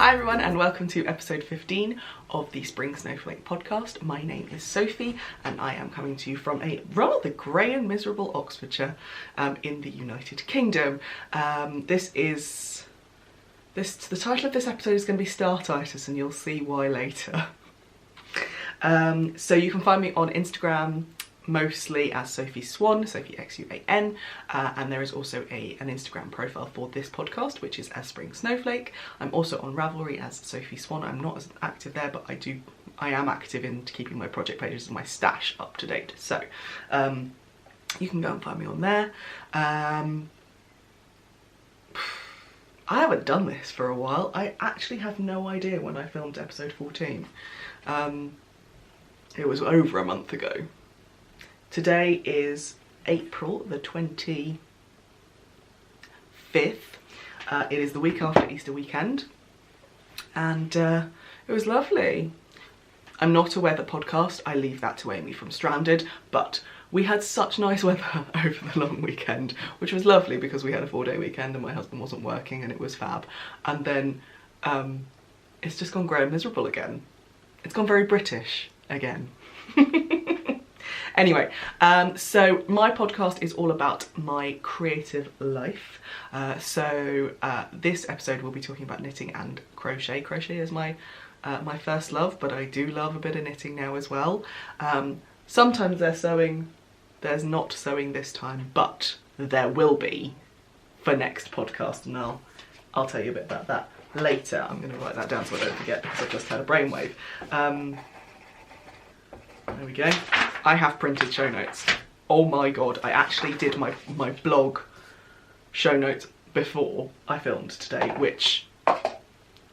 Hi everyone and welcome to episode 15 of the Spring Snowflake podcast. My name is Sophie and I am coming to you from a rather grey and miserable Oxfordshire in the United Kingdom. The title of this episode is going to be Startitis and you'll see why later. So you can find me on Instagram mostly as sophiexuan, sophiexuan, and there is also an Instagram profile for this podcast, which is as Spring Snowflake. I'm also on Ravelry as sophiexuan. I'm not as active there, but I am active in keeping my project pages and my stash up to date. So you can go and find me on there. I haven't done this for a while. I actually have no idea when I filmed episode 14. It was over a month ago. Today is April the 25th. It is the week after Easter weekend and it was lovely. I'm not a weather podcast, I leave that to Amy from Stranded, but we had such nice weather over the long weekend, which was lovely because we had a 4-day weekend and my husband wasn't working and it was fab. And then it's just gone grey and miserable again. It's gone very British again. Anyway, so my podcast is all about my creative life. This episode we'll be talking about knitting and crochet. Crochet is my first love, but I do love a bit of knitting now as well. Sometimes there's sewing, there's not sewing this time, but there will be for next podcast, and I'll tell you a bit about that later. I'm going to write that down so I don't forget because I've just had a brainwave. There we go. I have printed show notes. Oh my god, I actually did my blog show notes before I filmed today, which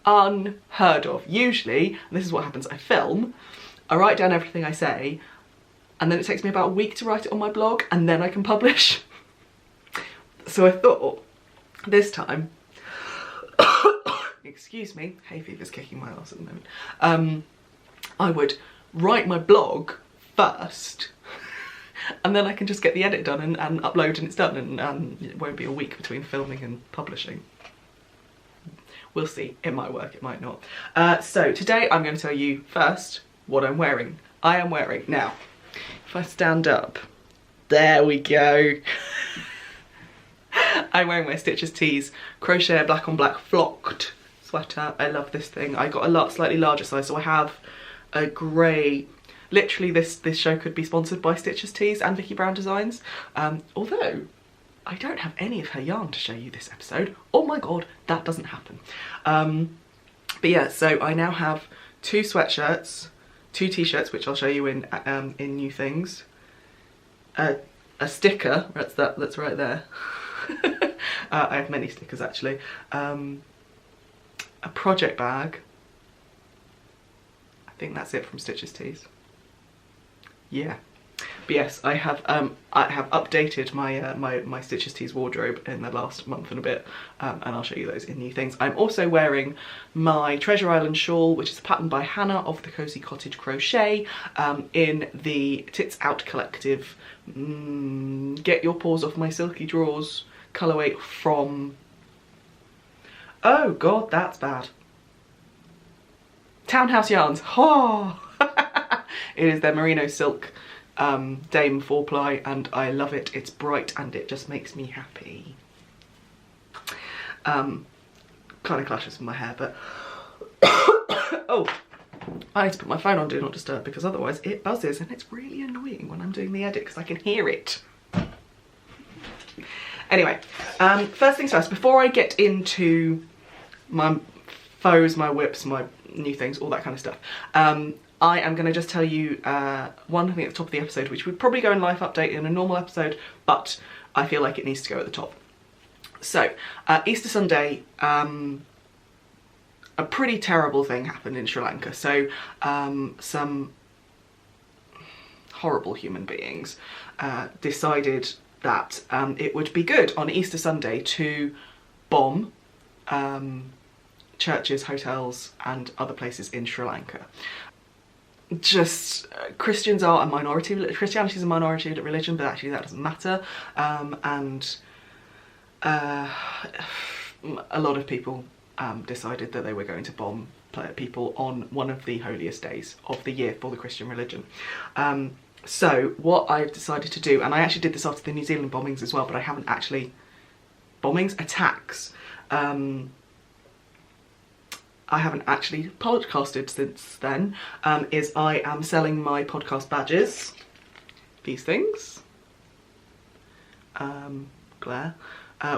unheard of. Usually, and this is what happens, I film, I write down everything I say, and then it takes me about a week to write it on my blog, and then I can publish. So I thought, this time, excuse me, hay fever's kicking my ass at the moment, I would write my blog first and then I can just get the edit done and upload and it's done, and it won't be a week between filming and publishing. We'll see, it might work, it might not. So today I'm going to tell you first what I'm wearing. I am wearing, now if I stand up, there we go. I'm wearing my Stitches Tees crochet black on black flocked sweater. I love this thing. I got a slightly larger size, so I have a grey, literally this show could be sponsored by Stitches Tees and Vicky Brown Designs, although I don't have any of her yarn to show you this episode. Oh my god, that doesn't happen. But yeah, so I now have 2 sweatshirts, 2 t-shirts, which I'll show you in new things, a sticker, that's right there. I have many stickers actually, a project bag. I think that's it from Stitches Tees. Yeah, but yes, I have updated my my Stitches Tees wardrobe in the last month and a bit, and I'll show you those in new things. I'm also wearing my Treasure Island shawl, which is a pattern by Hannah of the Cozy Cottage Crochet, in the Tits Out Collective Get Your Paws Off My Silky Drawers colourway from, oh god, that's bad, Townhouse Yarns. Oh! It is their merino silk Dame 4-ply and I love it. It's bright and it just makes me happy. Kind of clashes with my hair, but oh, I need to put my phone on Do Not Disturb because otherwise it buzzes and it's really annoying when I'm doing the edit because I can hear it. Anyway, first things first, before I get into my foes, my whips, my new things, all that kind of stuff, I am going to just tell you one thing at the top of the episode, which would probably go in life update in a normal episode, but I feel like it needs to go at the top. So, Easter Sunday, a pretty terrible thing happened in Sri Lanka. So, some horrible human beings decided that it would be good on Easter Sunday to bomb churches, hotels and other places in Sri Lanka. Just Christians are a minority, Christianity is a minority religion, but actually that doesn't matter, and a lot of people decided that they were going to bomb people on one of the holiest days of the year for the Christian religion. So what I've decided to do, and I actually did this after the New Zealand bombings as well, but I haven't actually... attacks. I haven't actually podcasted since then, is I am selling my podcast badges. These things. Glare.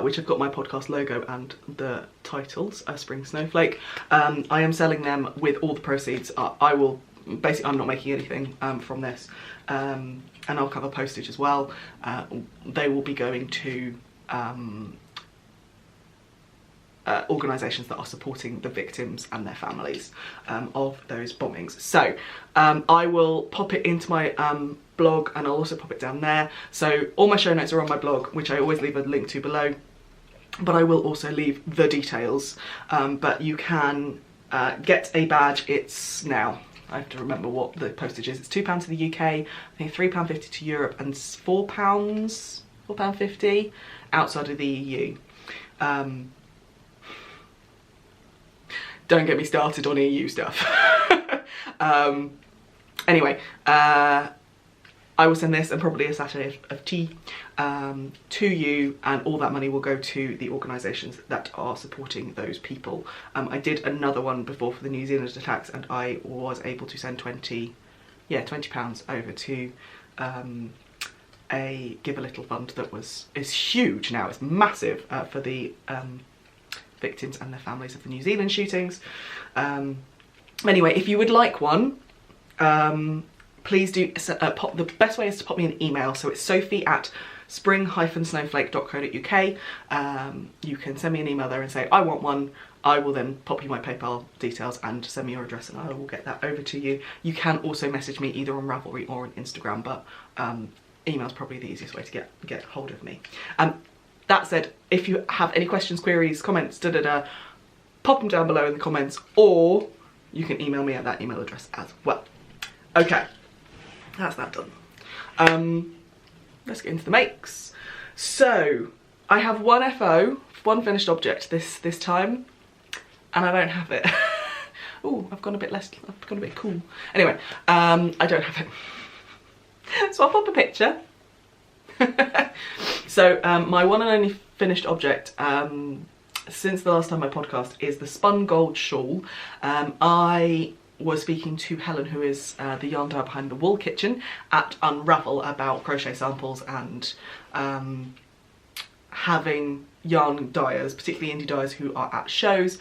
Which have got my podcast logo and the titles, Spring Snowflake. I am selling them with all the proceeds. I will, basically I'm not making anything from this. And I'll cover postage as well. They will be going to organisations that are supporting the victims and their families of those bombings. So I will pop it into my blog, and I'll also pop it down there. So all my show notes are on my blog, which I always leave a link to below, but I will also leave the details. But you can get a badge. It's now, I have to remember what the postage is. It's £2 to the UK, I think £3.50 to Europe, and £4.50 outside of the EU. Don't get me started on EU stuff. Anyway, I will send this and probably a sachet of tea to you, and all that money will go to the organisations that are supporting those people. I did another one before for the New Zealand attacks, and I was able to send £20 over to a Give a Little fund that is huge now. It's massive for the victims and their families of the New Zealand shootings. Anyway, if you would like one, please do the best way is to pop me an email. So it's sophie@spring-snowflake.co.uk. You can send me an email there and say I want one. I will then pop you my PayPal details and send me your address, and I will get that over to you. You can also message me either on Ravelry or on Instagram, but email is probably the easiest way to get hold of me. That said, if you have any questions, queries, comments, pop them down below in the comments, or you can email me at that email address as well. Okay, that's that done. Let's get into the makes. So I have one FO, one finished object this time, and I don't have it. Oh, I've gone a bit cool. Anyway, I don't have it. So I'll pop a picture. So my one and only finished object since the last time I podcast is the spun gold shawl. I was speaking to Helen, who is the yarn dyer behind the Wool Kitchen at Unravel, about crochet samples and having yarn dyers, particularly indie dyers who are at shows,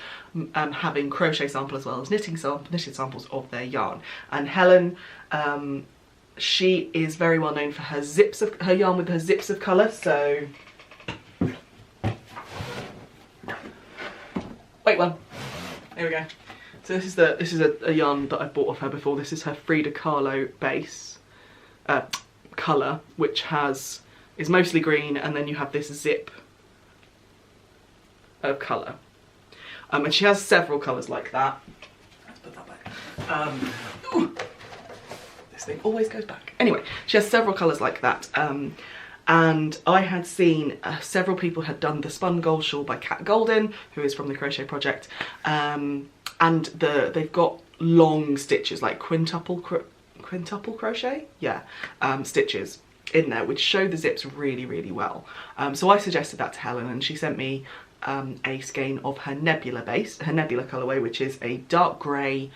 having crochet sample as well as knitted samples of their yarn. And Helen, she is very well known for her yarn with her zips of colour. So wait one. There we go. So this is a yarn that I've bought off her before. This is her Frida Kahlo base colour, which is mostly green, and then you have this zip of colour. And she has several colours like that. Let's put that back. This thing always goes back. Anyway, she has several colours like that. And I had seen several people had done the spun gold shawl by Kat Golden, who is from the Crochet Project. And they've got long stitches, like quintuple crochet, yeah, stitches in there, which show the zips really, really well. So I suggested that to Helen, and she sent me a skein of her Nebula base, her Nebula colourway, which is a dark grey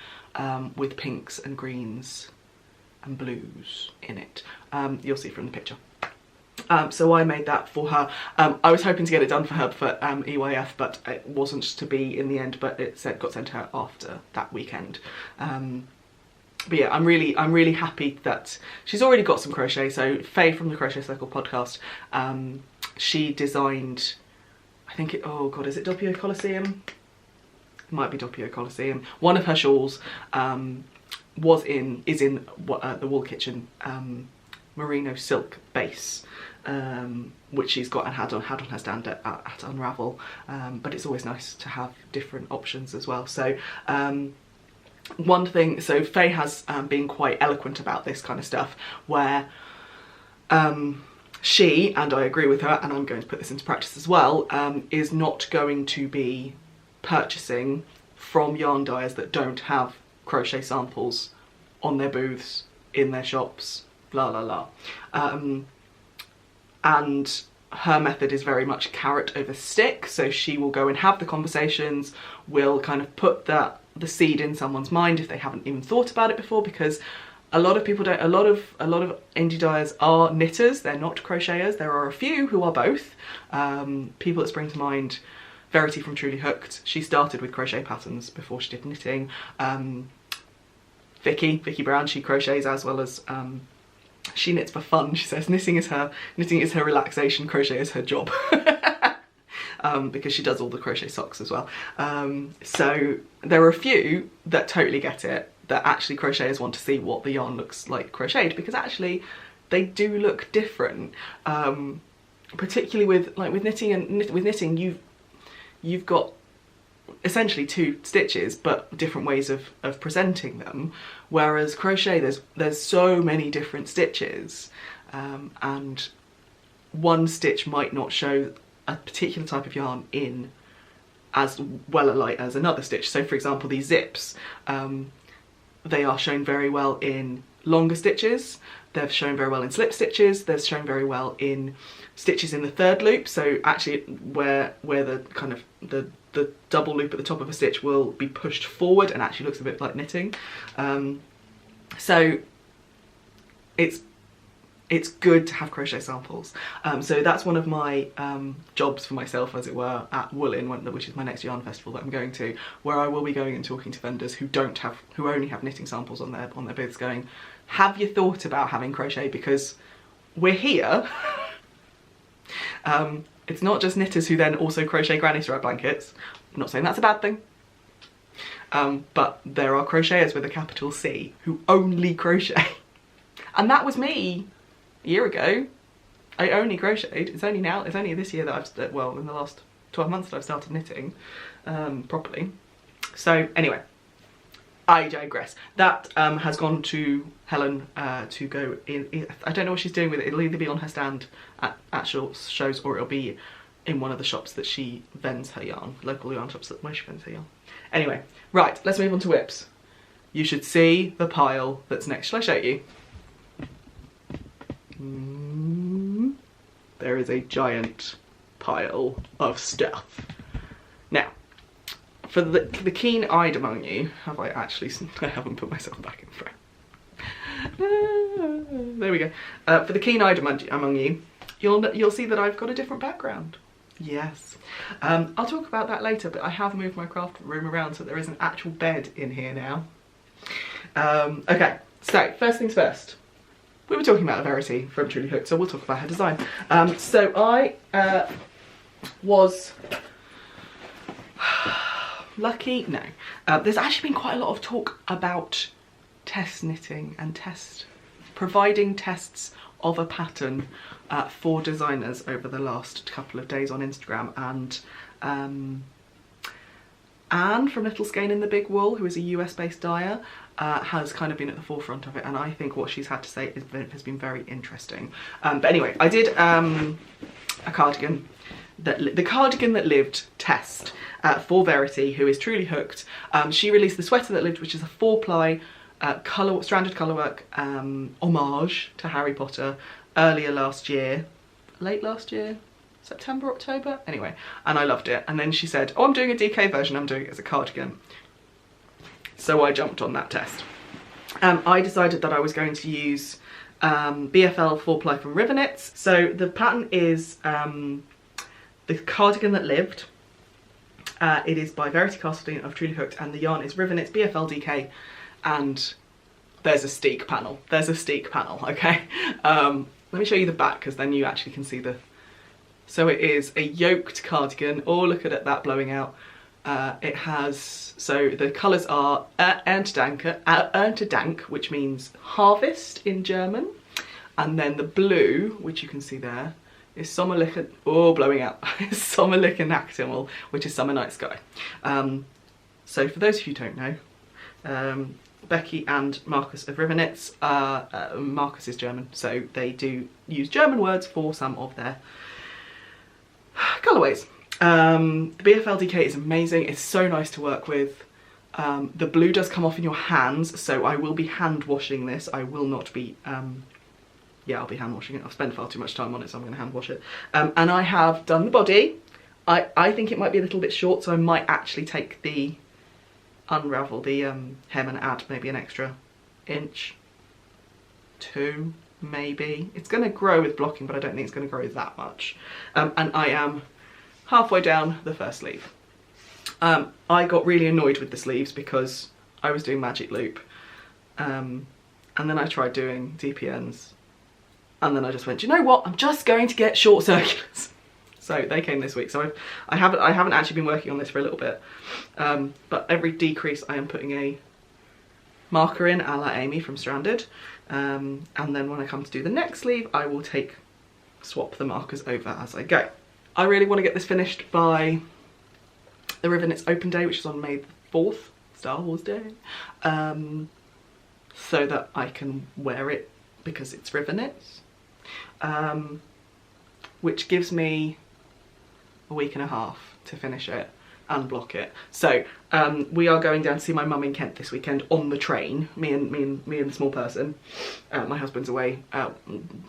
with pinks and greens and blues in it. You'll see from the picture. So I made that for her. I was hoping to get it done for her for EYF, but it wasn't to be in the end, but it got sent to her after that weekend. But yeah, I'm really happy that she's already got some crochet. So Faye from the Crochet Circle podcast, she designed, I think oh god, is it Doppio Coliseum? It might be Doppio Coliseum. One of her shawls is in the Wool Kitchen merino silk base, which she's got and had on her stand at Unravel, but it's always nice to have different options as well. So one thing, so Faye has been quite eloquent about this kind of stuff, where she, and I agree with her, and I'm going to put this into practice as well, is not going to be purchasing from yarn dyers that don't have crochet samples on their booths, in their shops, la la la. And her method is very much carrot over stick, so she will go and have the conversations, will kind of put the seed in someone's mind if they haven't even thought about it before, because a lot of people don't, a lot of indie dyers are knitters, they're not crocheters. There are a few who are both. People that spring to mind, Verity from Truly Hooked, she started with crochet patterns before she did knitting. Vicky Brown, she crochets as well as she knits for fun. She says knitting is her relaxation, crochet is her job. Because she does all the crochet socks as well. So there are a few that totally get it, that actually crocheters want to see what the yarn looks like crocheted, because actually they do look different. Particularly with knitting, and with knitting you've got essentially two stitches but different ways of presenting them, whereas crochet there's so many different stitches, and one stitch might not show a particular type of yarn in as well a light as another stitch. So for example, these zips, they are shown very well in longer stitches, they're shown very well in slip stitches, they're shown very well in stitches in the third loop, so actually where the kind of the double loop at the top of a stitch will be pushed forward and actually looks a bit like knitting. So it's good to have crochet samples. So that's one of my jobs for myself, as it were, at Woolin, which is my next yarn festival that I'm going to, where I will be going and talking to vendors who only have knitting samples on their booths, going, have you thought about having crochet? Because we're here. It's not just knitters who then also crochet granny thread blankets. I'm not saying that's a bad thing. But there are crocheters with a capital C who only crochet. And that was me a year ago. I only crocheted. It's only this year that well, in the last 12 months that I've started knitting properly. So anyway, I digress. That has gone to Helen to go in. I don't know what she's doing with it. It'll either be on her stand at shows, or it'll be in one of the shops that she vends her yarn, local yarn shops where she vends her yarn. Anyway, right, let's move on to whips. You should see the pile that's next. Shall I show you? There is a giant pile of stuff. Now, for the keen-eyed among you, I haven't put myself back in frame. There we go. For the keen-eyed among you, you'll see that I've got a different background. Yes. I'll talk about that later, but I have moved my craft room around so there is an actual bed in here now. Okay, so first things first. We were talking about Verity from Truly Hooked, so we'll talk about her design. So I was lucky, no. There's actually been quite a lot of talk about test knitting and providing tests of a pattern for designers over the last couple of days on Instagram, and Anne from Little Skein in the Big Wool, who is a US-based dyer, has kind of been at the forefront of it, and I think what she's had to say has been very interesting. But anyway, I did a cardigan, the cardigan that lived test for Verity, who is Truly Hooked. She released the sweater that lived, which is a 4-ply stranded colourwork homage to Harry Potter earlier last year, late last year, September, October, anyway, and I loved it. And then she said, oh, I'm doing a DK version, I'm doing it as a cardigan. So I jumped on that test. I decided that I was going to use BFL 4-ply from River Knits. So the pattern is the cardigan that lived. It is by Verity Castledean of Truly Hooked, and the yarn is River Knits BFL DK, and there's a steek panel. There's a steek panel, okay? Let me show you the back, because then you actually can see the... So it is a yoked cardigan. Oh, look at that blowing out. It has, so the colours are Erntedank, which means harvest in German. And then the blue, which you can see there, is Sommerliche, oh, blowing out, Sommerliche Nachthimmel, which is Summer Night Sky. So for those of you who don't know, Becky and Marcus of River Knits, Marcus is German, so they do use German words for some of their colourways. The BFLDK is amazing. It's so nice to work with. The blue does come off in your hands, so I will be hand washing this. I will not be, yeah, I'll be hand washing it. I've spent far too much time on it, so I'm going to hand wash it. And I have done the body. I think it might be a little bit short, so I might actually take the, unravel the hem and add maybe an extra inch, 2 maybe. It's going to grow with blocking, but I don't think it's going to grow that much. And I am halfway down the first sleeve. I got really annoyed with the sleeves because I was doing magic loop, and then I tried doing DPNs, and then I just went, you know what, I'm just going to get short circulars. So they came this week. So I haven't actually been working on this for a little bit, but every decrease I am putting a marker in, a la Amy from Stranded, and then when I come to do the next sleeve, I will swap the markers over as I go. I really want to get this finished by the Rivennets Open Day, which is on May 4th, Star Wars Day, so that I can wear it because it's Rivennets, which gives me a week and a half to finish it and block it. So we are going down to see my mum in Kent this weekend on the train, me and the small person. My husband's away out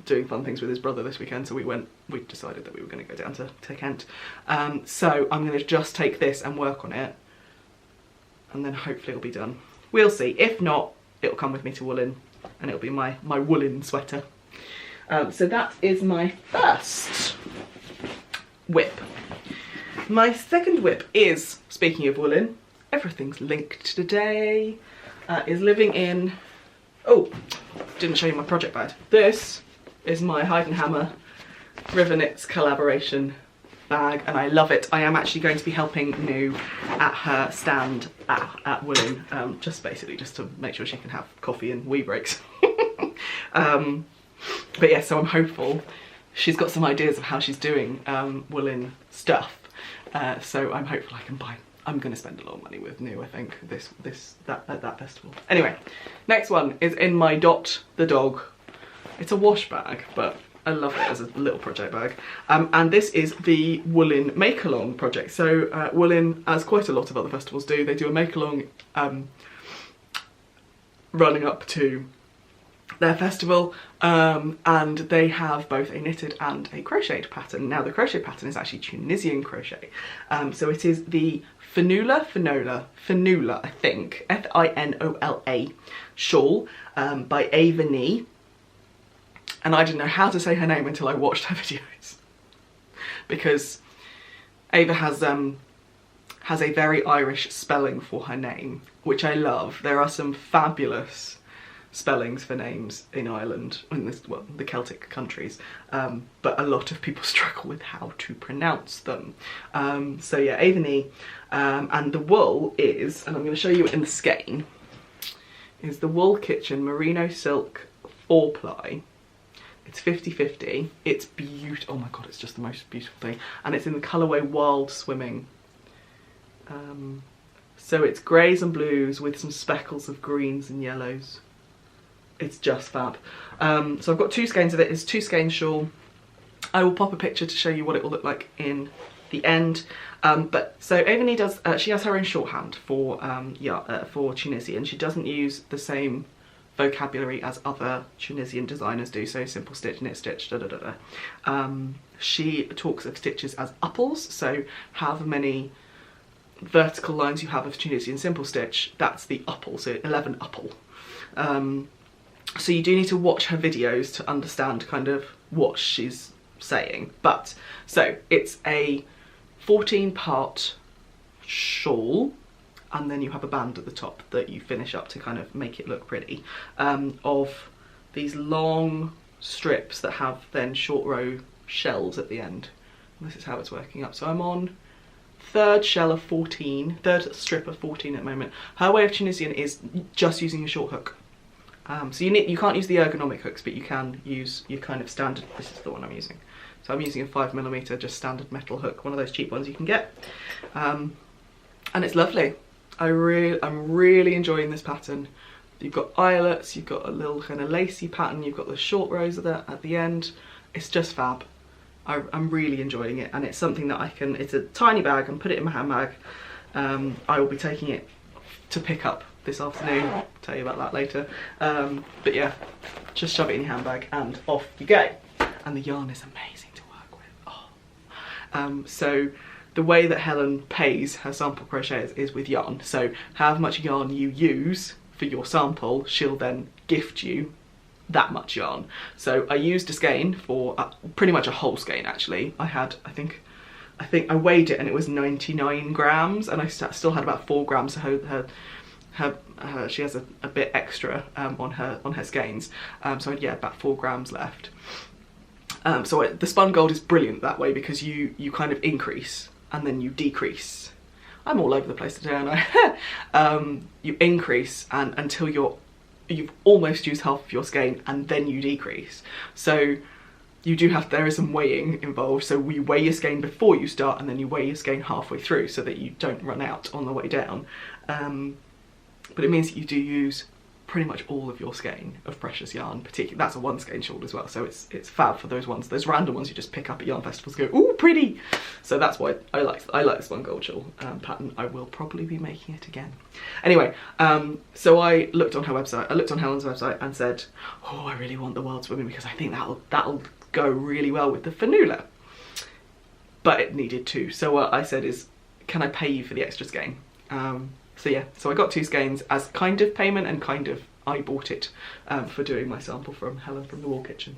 doing fun things with his brother this weekend, so we decided that we were going to go down to Kent. So I'm going to just take this and work on it, and then hopefully it'll be done. We'll see. If not, it'll come with me to Woolen, and it'll be my woolen sweater. So that is my first whip. My second whip is, speaking of woolen, everything's linked today, is living in, oh, didn't show you my project bag. This is my Hide and Hammer Rivennets collaboration bag, and I love it. I am actually going to be helping New at her stand at Woolen, just to make sure she can have coffee and wee breaks. But yeah, so I'm hopeful. She's got some ideas of how she's doing woolen stuff. So I'm hopeful I can buy. I'm going to spend a lot of money with New, I think, at that festival. Anyway, next one is in my Dot the dog. It's a wash bag, but I love it as a little project bag. And this is the Woolen Make-Along project. So Woolen, as quite a lot of other festivals do, they do a make-along running up to their festival, and they have both a knitted and a crocheted pattern. Now the crochet pattern is actually Tunisian crochet, so it is the Finola, I think, Finola shawl by Ava, and I didn't know how to say her name until I watched her videos, because Ava has a very Irish spelling for her name, which I love. There are some fabulous spellings for names in Ireland, in the Celtic countries, but a lot of people struggle with how to pronounce them. So yeah, Avonee, and the wool is, and I'm going to show you it in the skein, is the Wool Kitchen Merino Silk 4-ply. It's 50/50. It's beautiful. Oh my god, it's just the most beautiful thing. And it's in the colourway Wild Swimming. So it's greys and blues with some speckles of greens and yellows. It's just fab. So I've got 2 skeins of it. It's 2 skein shawl. I will pop a picture to show you what it will look like in the end. But so Avonee does, she has her own shorthand for Tunisian. She doesn't use the same vocabulary as other Tunisian designers do, so simple stitch, knit stitch, she talks of stitches as upples, so however many vertical lines you have of Tunisian simple stitch, that's the upple, so 11 upple. So you do need to watch her videos to understand kind of what she's saying. But, so it's a 14-part shawl, and then you have a band at the top that you finish up to kind of make it look pretty, of these long strips that have then short row shells at the end. And this is how it's working up. So I'm on third strip of 14 at the moment. Her way of Tunisian is just using a short hook. So you can't use the ergonomic hooks, but you can use your kind of standard. This is the one I'm using. So I'm using a 5mm just standard metal hook, one of those cheap ones you can get, and it's lovely. I'm really enjoying this pattern. You've got eyelets, you've got a little kind of lacy pattern, you've got the short rows at the end. It's just fab. I'm really enjoying it, and it's something that it's a tiny bag, and put it in my handbag. I will be taking it to pick up this afternoon. I'll tell you about that later. But yeah, just shove it in your handbag and off you go. And the yarn is amazing to work with. Oh. So the way that Helen pays her sample crochets is with yarn. So however much yarn you use for your sample, she'll then gift you that much yarn. So I used a skein for pretty much a whole skein actually. I think I weighed it and it was 99 grams, and I still had about 4 grams. So she has a bit extra on her skeins. So yeah, about 4 grams left. So the spun gold is brilliant that way, because you kind of increase and then you decrease. I'm all over the place today, aren't I? You increase until you've almost used half of your skein, and then you decrease. So there is some weighing involved. So you weigh your skein before you start, and then you weigh your skein halfway through so that you don't run out on the way down. But it means that you do use pretty much all of your skein of precious yarn. Particularly, that's a 1 skein shawl as well, so it's fab for those random ones you just pick up at yarn festivals and go, ooh, pretty. So that's why I like the spun gold shawl pattern. I will probably be making it again. Anyway, so I looked on her website. I looked on Helen's website and said, oh, I really want the Wild Swimming, because I think that'll go really well with the Fanula. But it needed 2. So what I said is, can I pay you for the extra skein? So yeah, so I got 2 skeins as kind of payment, and kind of I bought it for doing my sample from Helen from the Wall Kitchen.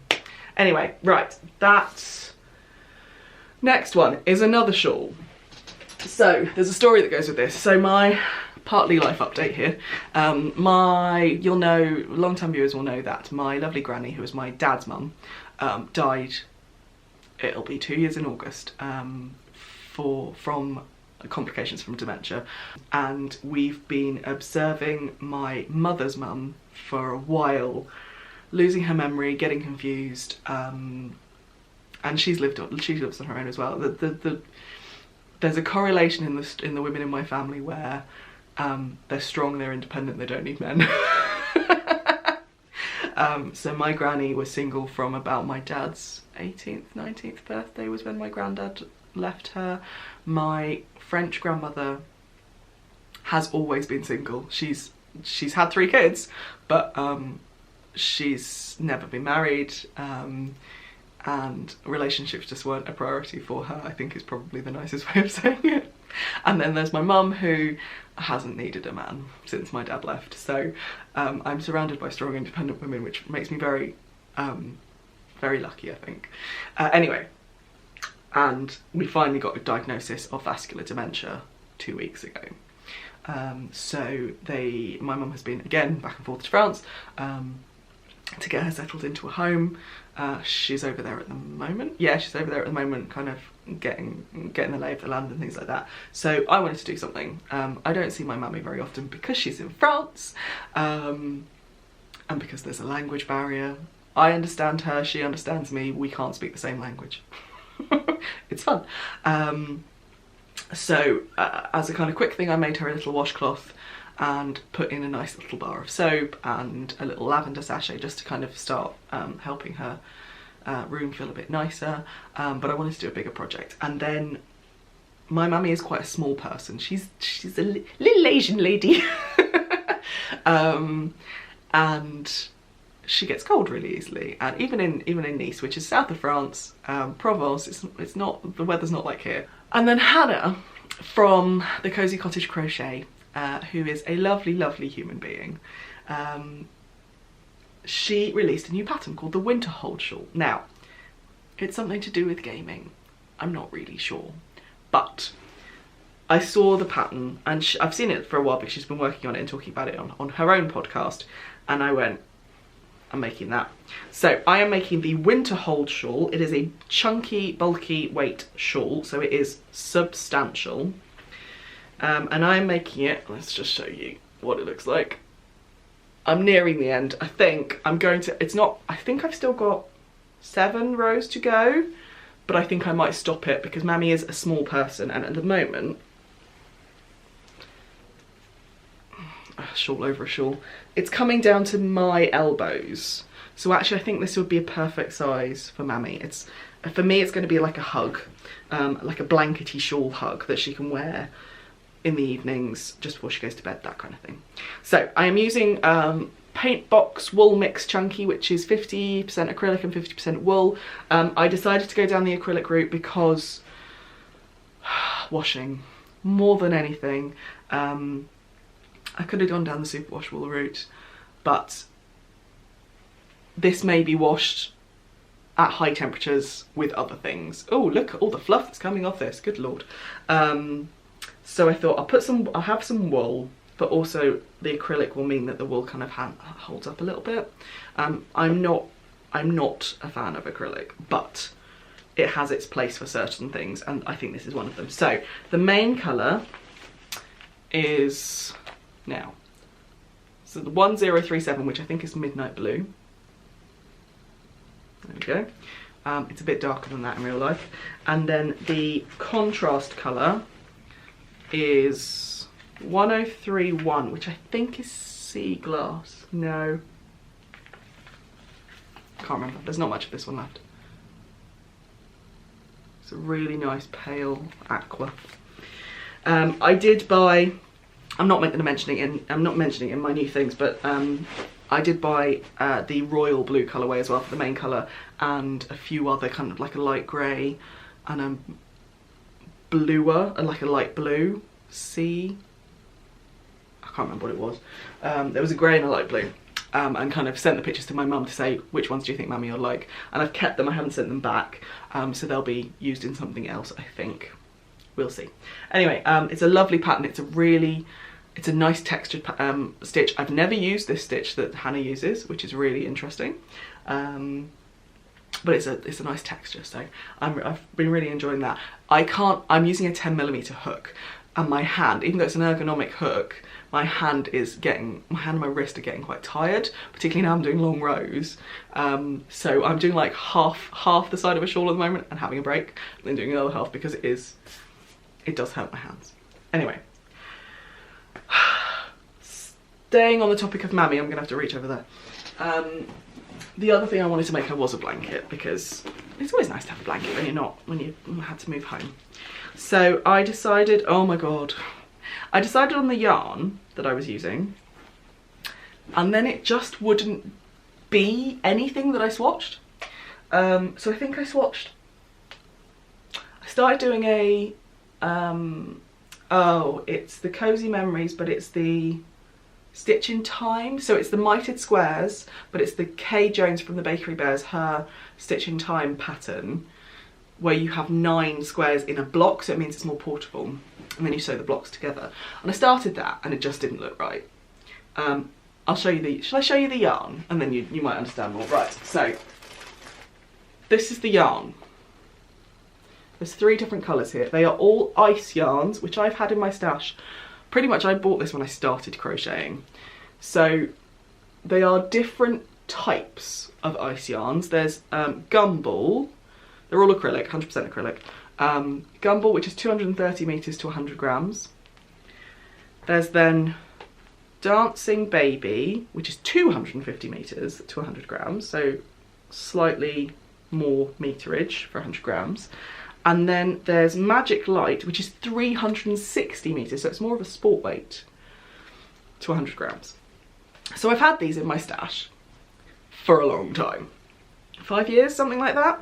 Anyway, right, that next one is another shawl. So there's a story that goes with this. So my partly life update here. You'll know, long-time viewers will know that my lovely granny, who was my dad's mum, died. It'll be 2 years in August from complications from dementia, and we've been observing my mother's mum for a while, losing her memory, getting confused, and she lives on her own as well. There's a correlation in the women in my family where they're strong, they're independent, they don't need men. So my granny was single from about my dad's 18th, 19th birthday was when my granddad left her. My French grandmother has always been single. She's had 3 kids, but she's never been married, and relationships just weren't a priority for her, I think is probably the nicest way of saying it. And then there's my mum, who hasn't needed a man since my dad left. So I'm surrounded by strong independent women, which makes me very very lucky, I think. Anyway, and we finally got a diagnosis of vascular dementia 2 weeks ago. So my mum has been again back and forth to France to get her settled into a home. She's over there at the moment. Yeah, she's over there at the moment, kind of getting the lay of the land and things like that. So I wanted to do something. I don't see my mummy very often because she's in France, and because there's a language barrier. I understand her, she understands me, we can't speak the same language. It's fun. So as a kind of quick thing, I made her a little washcloth and put in a nice little bar of soap and a little lavender sachet, just to kind of start helping her room feel a bit nicer. But I wanted to do a bigger project. And then my mummy is quite a small person. She's a little Asian lady. And she gets cold really easily, and even in Nice, which is south of France, Provence, it's not, the weather's not like here. And then Hannah from the Cozy Cottage Crochet, who is a lovely, lovely human being, she released a new pattern called the Winter Hold Shawl. Now, it's something to do with gaming. I'm not really sure, but I saw the pattern, and I've seen it for a while because she's been working on it and talking about it on her own podcast, and I went, I'm making that. So I am making the Winter Hold Shawl. It is a chunky, bulky weight shawl, so it is substantial. And I'm making it, let's just show you what it looks like. I'm nearing the end. I think I'm going to, I think I've still got 7 rows to go, but I think I might stop it because Mammy is a small person, and at the moment, shawl over a shawl, it's coming down to my elbows. So actually I think this would be a perfect size for Mammy. It's For me, it's going to be like a hug, like a blankety shawl hug that she can wear in the evenings just before she goes to bed, that kind of thing. So I am using Paintbox Wool Mix Chunky, which is 50% acrylic and 50% wool. I decided to go down the acrylic route because washing more than anything. I could have gone down the superwash wool route, but this may be washed at high temperatures with other things. Oh, look at all the fluff that's coming off this, good lord. So I thought I'll have some wool, but also the acrylic will mean that the wool kind of holds up a little bit. I'm not a fan of acrylic, but it has its place for certain things, and I think this is one of them. So the main colour is now, so the 1037, which I think is midnight blue. There we go. It's a bit darker than that in real life. And then the contrast colour is 1031, which I think is sea glass. No, can't remember. There's not much of this one left. It's a really nice pale aqua. I did buy, I'm not mentioning it in my new things, but I did buy the royal blue colourway as well for the main colour, and a few other kind of like a light grey and a bluer, like a light blue sea. I can't remember what it was. There was a grey and a light blue, and kind of sent the pictures to my mum to say, which ones do you think Mummy will like? And I've kept them, I haven't sent them back, so they'll be used in something else, I think. We'll see. Anyway, it's a lovely pattern. It's a nice textured stitch. I've never used this stitch that Hannah uses, which is really interesting. But it's a nice texture, so I've been really enjoying that. I'm using a 10mm hook, and my hand, even though it's an ergonomic hook, my hand and my wrist are getting quite tired, particularly now I'm doing long rows. So I'm doing like half the side of a shawl at the moment and having a break, and then doing the other half because it does hurt my hands. Anyway, staying on the topic of Mammy, I'm gonna have to reach over there. The other thing I wanted to make her was a blanket, because it's always nice to have a blanket when you had to move home. So I decided, oh my god, I decided on the yarn that I was using, and then it just wouldn't be anything that I swatched. So I think I started doing a, oh, it's the Cozy Memories, but it's the Stitch in Time. So it's the mitered squares, but it's the Kay Jones from the Bakery Bears, her Stitch in Time pattern, where you have 9 squares in a block, so it means it's more portable, and then you sew the blocks together. And I started that, and it just didn't look right. I'll show you shall I show you the yarn, and then you might understand more. Right, so this is the yarn. There's 3 different colours here. They are all ice yarns, which I've had in my stash. Pretty much I bought this when I started crocheting. So they are different types of ice yarns. There's Gumball, they're all acrylic, 100% acrylic. Gumball, which is 230 meters to 100 grams. There's then Dancing Baby, which is 250 meters to 100 grams, so slightly more meterage for 100 grams. And then there's Magic Light, which is 360 meters, so it's more of a sport weight to 100 grams. So I've had these in my stash for a long time, 5 years, something like that.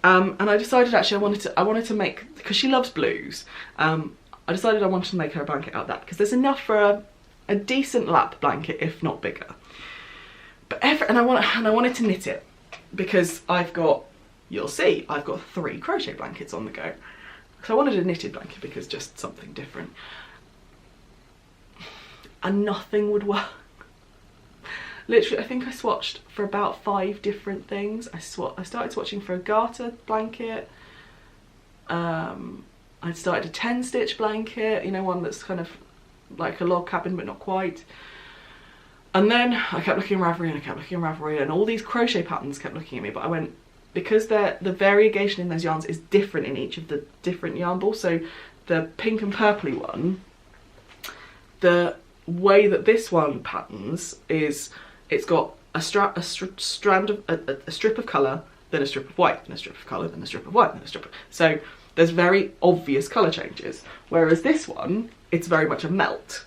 And I decided actually I wanted to make, because she loves blues, I decided I wanted to make her a blanket out of that, because there's enough for a decent lap blanket, if not bigger. And I wanted to knit it, because you'll see, I've got 3 crochet blankets on the go. So I wanted a knitted blanket because just something different. And nothing would work. Literally, I think I swatched for about 5 different things. I started swatching for a garter blanket. I started a 10-stitch blanket, you know, one that's kind of like a log cabin but not quite. And then I kept looking at Ravelry and I kept looking at Ravelry, and all these crochet patterns kept looking at me, but I went, because the variegation in those yarns is different in each of the different yarn balls. So the pink and purpley one, the way that this one patterns is it's got a strip of colour then a strip of white, then a strip of colour, then a strip of white, then a strip of... So there's very obvious colour changes. Whereas this one, it's very much a melt.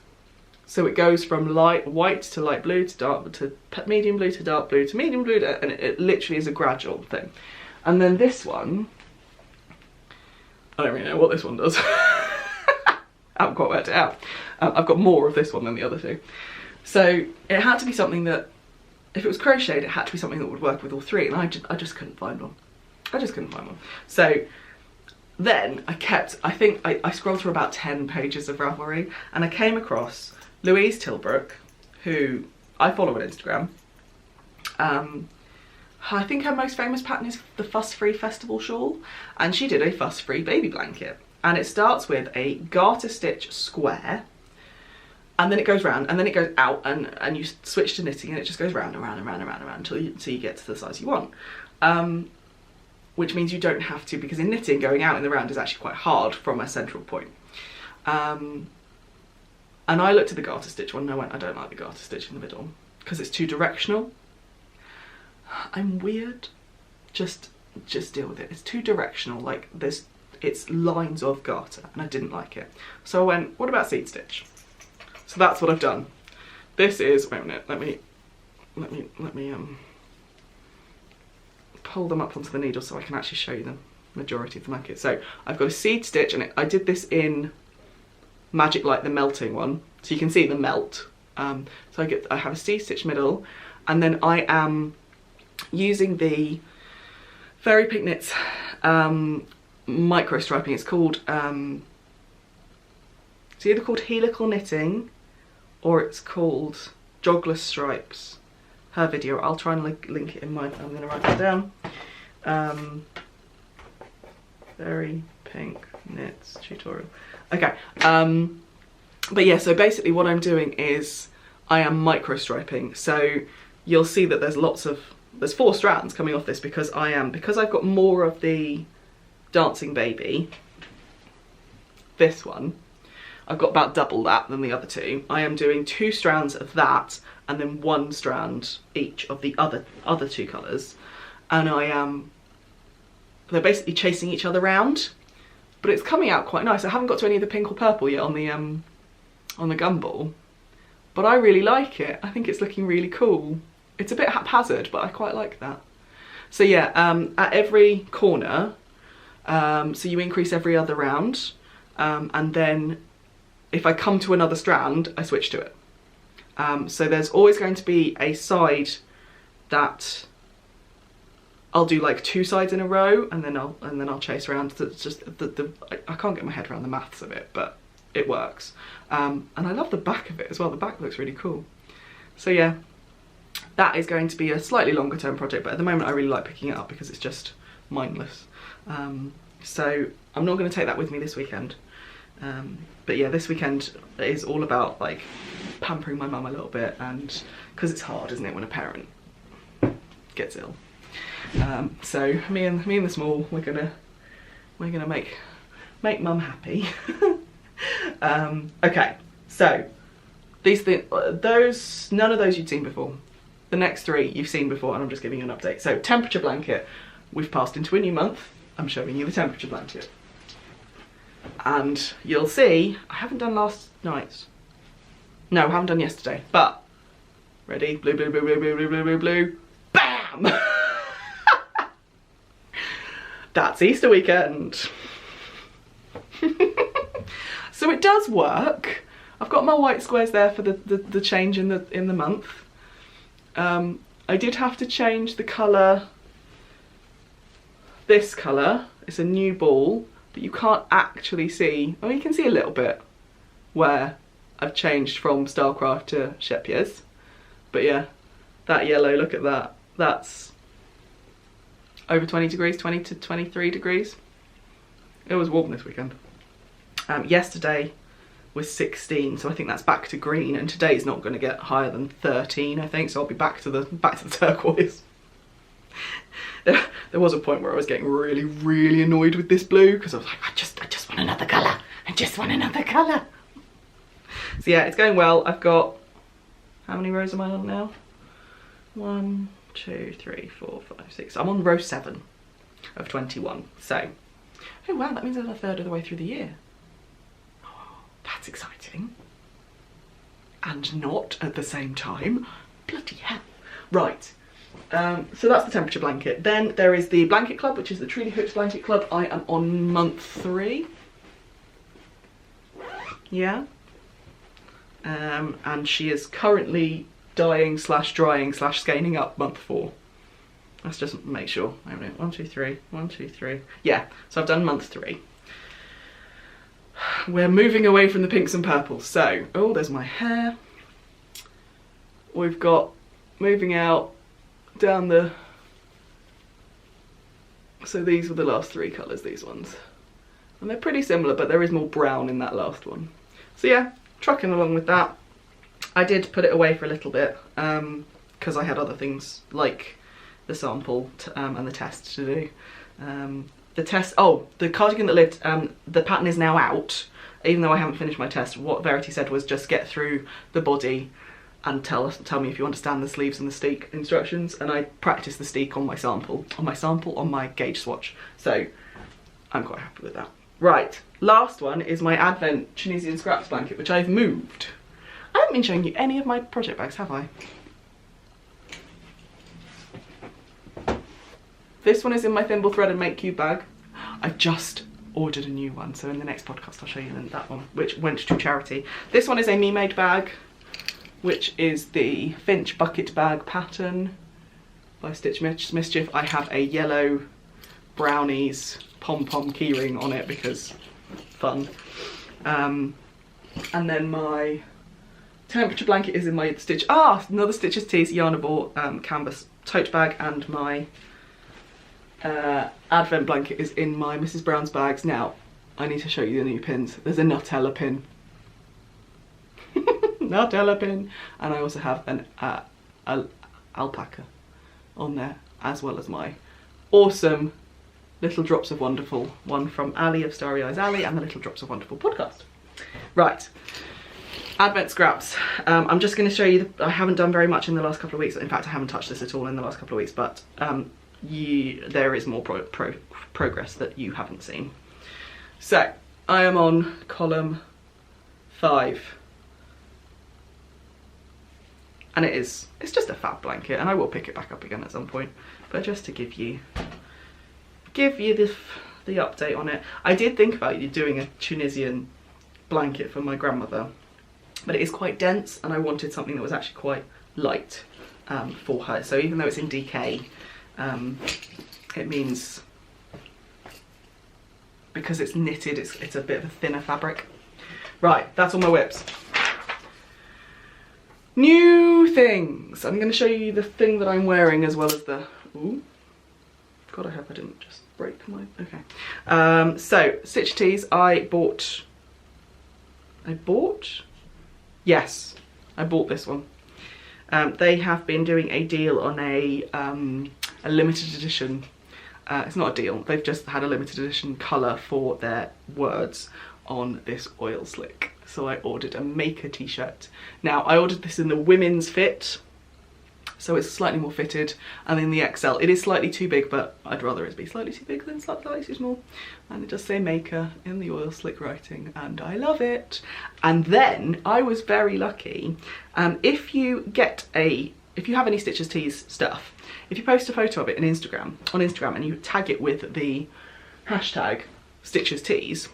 So it goes from light white to light blue to dark, to medium blue to dark blue to medium blue, and it literally is a gradual thing. And then this one, I don't really know what this one does. I haven't quite worked it out. I've got more of this one than the other two. So it had to be something that, if it was crocheted, it had to be something that would work with all three, and I just couldn't find one. I just couldn't find one. So then I think I scrolled through about 10 pages of Ravelry, and I came across Louise Tilbrook, who I follow on Instagram. I think her most famous pattern is the Fuss Free Festival Shawl, and she did a Fuss Free baby blanket. And it starts with a garter stitch square, and then it goes round, and then it goes out, and you switch to knitting, and it just goes round and round and round and round and round until you get to the size you want. Which means you don't have to, because in knitting, going out in the round is actually quite hard from a central point. And I looked at the garter stitch one and I went, I don't like the garter stitch in the middle because it's too directional. I'm weird. Just deal with it. It's too directional. Like it's lines of garter, and I didn't like it. So I went, what about seed stitch? So that's what I've done. This is, wait a minute, let me pull them up onto the needle so I can actually show you the majority of the blanket. So I've got a seed stitch, and I did this in Magic Light, the melting one, so you can see the melt. So I have a seed stitch middle, and then I am using the Fairy Pink Knits micro striping. It's called it's either called helical knitting or it's called jogless stripes. Her video, I'll try and link it in mine. I'm going to write that down. Fairy Pink Knits tutorial. Okay, but yeah, so basically what I'm doing is I am micro striping. So you'll see that there's 4 strands coming off this because I've got more of the dancing baby, this one, I've got about double that than the other two. I am doing 2 strands of that and then 1 strand each of the other 2 colours, and they're basically chasing each other round, but it's coming out quite nice. I haven't got to any of the pink or purple yet on the gumball, but I really like it. I think it's looking really cool. It's a bit haphazard, but I quite like that. So yeah, at every corner, so you increase every other round, and then if I come to another strand, I switch to it. So there's always going to be a side that I'll do like 2 sides in a row, and then I'll chase around. It's just I can't get my head around the maths of it, but it works. And I love the back of it as well. The back looks really cool. So yeah, that is going to be a slightly longer term project, but at the moment I really like picking it up because it's just mindless. So I'm not going to take that with me this weekend. But yeah, this weekend is all about like pampering my mum a little bit, and because it's hard, isn't it, when a parent gets ill. So me and the small, we're gonna make mum happy. Okay, so these things, none of those you'd seen before. The next 3 you've seen before, and I'm just giving you an update. So temperature blanket, we've passed into a new month. I'm showing you the temperature blanket. And you'll see, I haven't done last night's. No, I haven't done yesterday, but ready? Blue, blue, blue, blue, blue, blue, blue, blue, blue. Bam! That's Easter weekend. So it does work. I've got my white squares there for the change in the month. I did have to change the colour. This colour, it's a new ball, but you can't actually see, oh, you can see a little bit where I've changed from Starcraft to Shepier's. But yeah, that yellow, look at that. That's over 20 degrees, 20 to 23 degrees. It was warm this weekend. Yesterday was 16, so I think that's back to green, and today's not going to get higher than 13, I think, so I'll be back to the turquoise. There was a point where I was getting really annoyed with this blue because I was like, I just want another colour. I just want another colour. So yeah, it's going well. I've got, how many rows am I on now? 1, 2, 3, 4, 5, 6. I'm on row 7 of 21. So, oh wow, that means I'm a third of the way through the year. Oh, that's exciting. And not at the same time. Bloody hell. Right. So that's the temperature blanket. Then there is the blanket club, which is the Truly Hooked Blanket Club. I am on month 3. Yeah. And she is currently dyeing / drying / scaling up month 4. Let's just make sure. Wait a minute. 1, 2, 3. 1, 2, 3. Yeah. So I've done month 3. We're moving away from the pinks and purples. So, oh, there's my hair. We've got moving out down the, so these were the last 3 colours, these ones. And they're pretty similar, but there is more brown in that last one. So yeah, trucking along with that. I did put it away for a little bit, because I had other things like the sample and the test to do. The cardigan that lived, the pattern is now out. Even though I haven't finished my test, what Verity said was just get through the body and tell me if you understand the sleeves and the steek instructions. And I practiced the steek on my sample, on my gauge swatch. So I'm quite happy with that. Right, last one is my Advent Tunisian Scraps blanket, which I've moved. I haven't been showing you any of my project bags, have I? This one is in my thimble thread and make cube bag. I've just ordered a new one, so in the next podcast I'll show you that one, which went to charity. This one is a me-made bag, which is the Finch bucket bag pattern by Stitch Mischief. I have a yellow brownies pom-pom keyring on it because fun. And then my temperature blanket is in my another Stitches Tees Yarn Bought canvas tote bag, and my Advent blanket is in my Mrs. Brown's bags. Now, I need to show you the new pins. There's a Nutella pin. Nutella pin. And I also have an alpaca on there, as well as my awesome Little Drops of Wonderful one from Ali of Starry Eyes Ali and the Little Drops of Wonderful podcast. Right. Advent scraps. I'm just going to show you, I haven't done very much in the last couple of weeks. In fact, I haven't touched this at all in the last couple of weeks, but there is more progress that you haven't seen. So, I am on column 5. And it's just a fab blanket, and I will pick it back up again at some point. But just to give you the update on it. I did think about doing a Tunisian blanket for my grandmother, but it is quite dense, and I wanted something that was actually quite light for her. So even though it's in DK, it means, because it's knitted, it's a bit of a thinner fabric. Right, that's all my whips. New things. I'm going to show you the thing that I'm wearing as well as the, ooh, God, I hope I didn't just break my, okay. So, Stitch Tees, I bought Yes, I bought this one. They have been doing a deal on a limited edition, it's not a deal, they've just had a limited edition colour for their words on this oil slick. So I ordered a Maker t-shirt. Now, I ordered this in the women's fit, so it's slightly more fitted, and in the XL. It is slightly too big, but I'd rather it be slightly too big than slightly too small. And it does say Maker in the oil slick writing, and I love it. And then I was very lucky. If you have any Stitches Tees stuff, if you post a photo of it on Instagram and you tag it with the hashtag Stitches Tees,